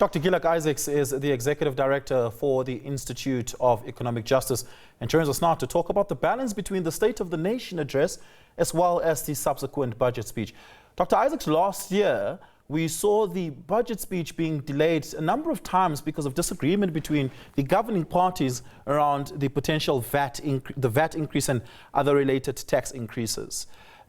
Dr. Gilad Isaacs is the Executive Director for the Institute of Economic Justice and joins us now to talk about the balance between the State of the Nation address as well as the subsequent budget speech. Dr. Isaacs, last year we saw the budget speech being delayed a number of times because of disagreement between the governing parties around the potential VAT increase and other related tax increases.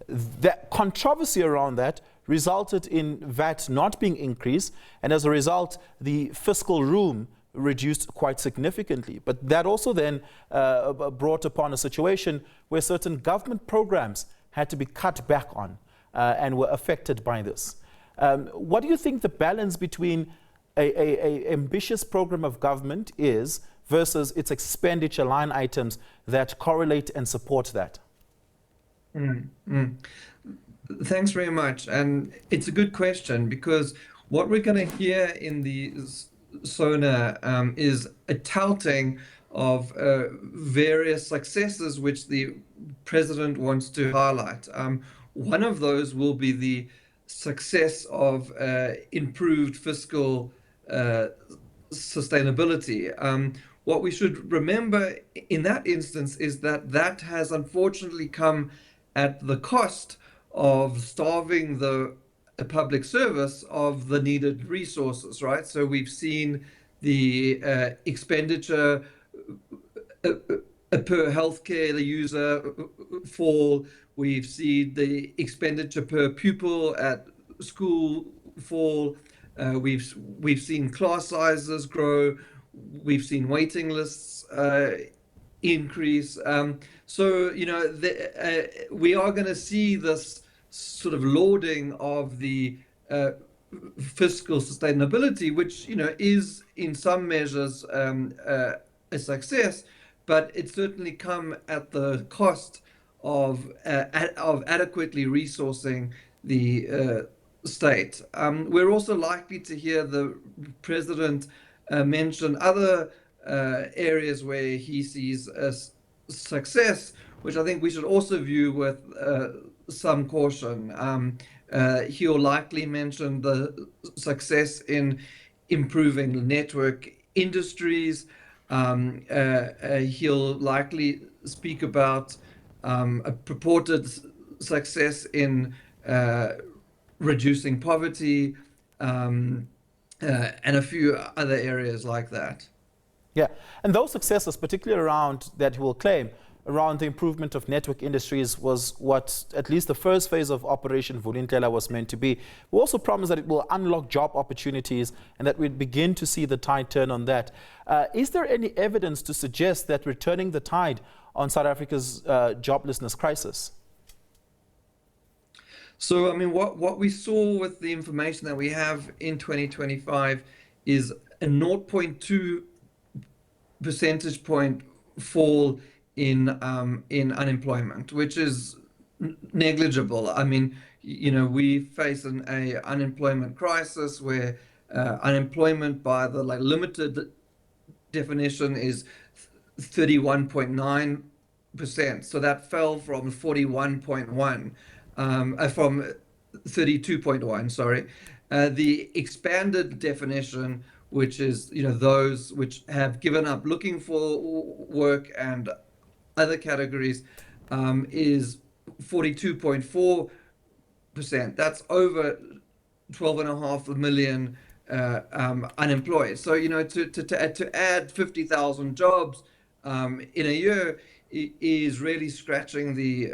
The controversy around that resulted in VAT not being increased, and as a result, the fiscal room reduced quite significantly. But that also then brought upon a situation where certain government programs had to be cut back on and were affected by this. What do you think the balance between an ambitious program of government is versus its expenditure line items that correlate and support that? Thanks very much. And it's a good question, because what we're going to hear in the SONA is a touting of various successes which the president wants to highlight. One of those will be the success of improved fiscal sustainability. What we should remember in that instance is that that has unfortunately come at the cost of starving the public service of the needed resources, right? So we've seen the expenditure per healthcare user fall. We've seen the expenditure per pupil at school fall. We've seen class sizes grow. We've seen waiting lists increase. So, you know, we are going to see this sort of lauding of the fiscal sustainability, which, you know, is in some measures a success, but it's certainly come at the cost of adequately resourcing the state. We're also likely to hear the president mention other areas where he sees a success, which I think we should also view with some caution. He'll likely mention the success in improving the network industries. He'll likely speak about a purported success in reducing poverty and a few other areas like that. Yeah, and those successes, particularly around that he will claim, around the improvement of network industries, was what at least the first phase of Operation Vulindlela was meant to be. We also promised that it will unlock job opportunities and that we'd begin to see the tide turn on that. Is there any evidence to suggest that we're turning the tide on South Africa's joblessness crisis? So, I mean, what we saw with the information that we have in 2025 is a 0.2 percentage point fall in unemployment, which is negligible. I mean, you know, we face an unemployment crisis where unemployment by the limited definition is 31.9%. So that fell from 41.1, from 32.1, sorry. The expanded definition, which is, you know, those which have given up looking for work and other categories, is 42.4%. That's over 12.5 million unemployed. So, you know, to add 50,000 jobs in a year is really scratching the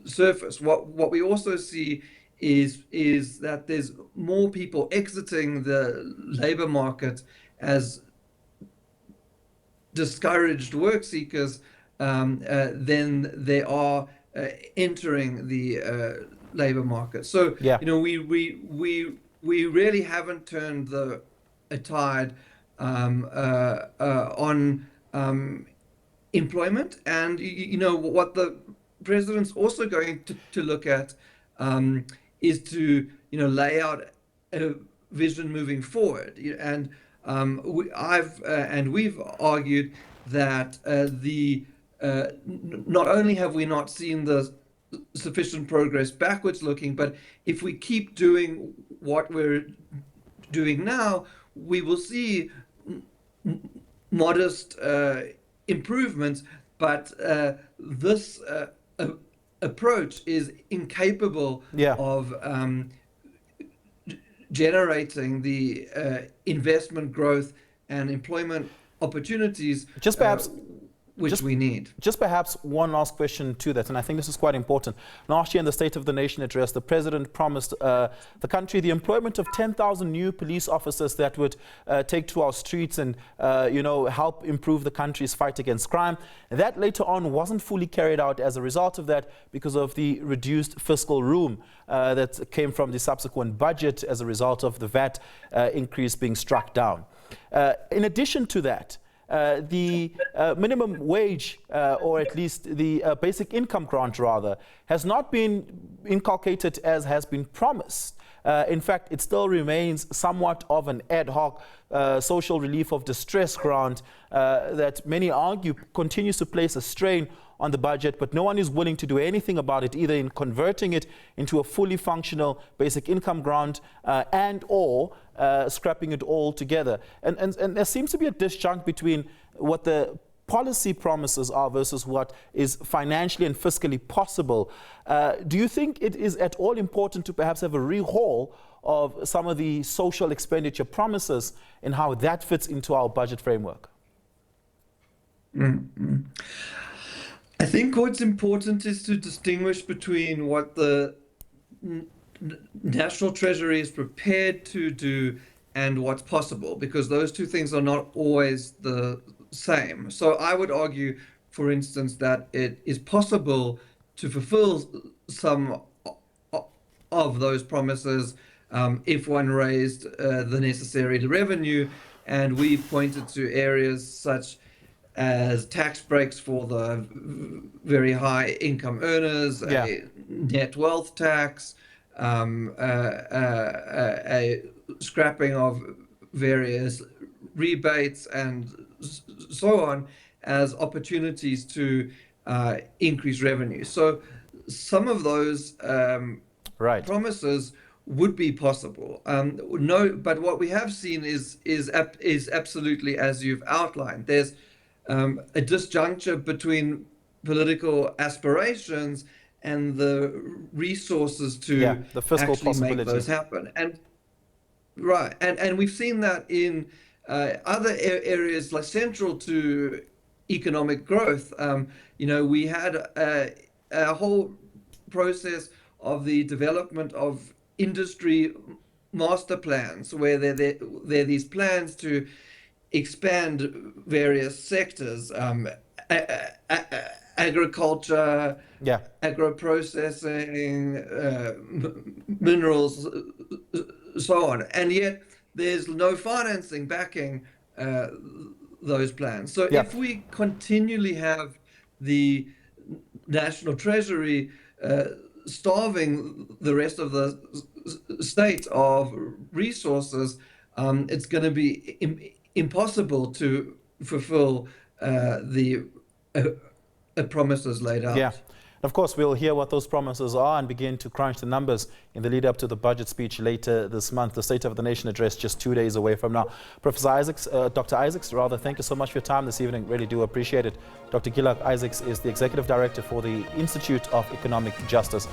surface. What we also see is that there's more people exiting the labor market as discouraged work seekers than they are entering the labor market. So, yeah, you know, we really haven't turned a tide on employment. And you know what the president's also going to look at is to, you know, lay out a vision moving forward. And we've argued that not only have we not seen the sufficient progress backwards looking, but if we keep doing what we're doing now, we will see modest improvements, but this approach is incapable Yeah. of generating the investment growth and employment opportunities Just perhaps which we need. Just perhaps one last question to that, and I think this is quite important. Last year in the State of the Nation address, the President promised the country the employment of 10,000 new police officers that would take to our streets and help improve the country's fight against crime. And that later on wasn't fully carried out as a result of that because of the reduced fiscal room that came from the subsequent budget as a result of the VAT increase being struck down. In addition to that, the minimum wage, or at least the basic income grant rather, has not been inculcated as has been promised. In fact, it still remains somewhat of an ad hoc social relief of distress grant that many argue continues to place a strain on the budget, but no one is willing to do anything about it, either in converting it into a fully functional basic income grant and or scrapping it all together. And there seems to be a disjunct between what the policy promises are versus what is financially and fiscally possible. Do you think it is at all important to perhaps have a rehaul of some of the social expenditure promises and how that fits into our budget framework? Mm-hmm. I think what's important is to distinguish between what the National Treasury is prepared to do and what's possible, because those two things are not always the same. So I would argue, for instance, that it is possible to fulfill some of those promises if one raised the necessary revenue, and we've pointed to areas such as tax breaks for the very high income earners, a net wealth tax, a scrapping of various rebates and so on as opportunities to increase revenue. So some of those promises would be possible. No, but what we have seen is absolutely as you've outlined. There's a disjuncture between political aspirations and the resources to the fiscal actually make those happen. And and we've seen that in other areas like central to economic growth. We had a whole process of the development of industry master plans, where there are these plans to expand various sectors, agriculture, agro-processing, minerals, so on. And yet there's no financing backing those plans. So if we continually have the National Treasury starving the rest of the state of resources, it's going to be impossible to fulfill the promises laid out. Yeah. Of course, we'll hear what those promises are and begin to crunch the numbers in the lead up to the budget speech later this month. The State of the Nation address just 2 days away from now. Professor Isaacs, Dr. Isaacs, thank you so much for your time this evening. Really do appreciate it. Dr. Gilad Isaacs is the Executive Director for the Institute of Economic Justice.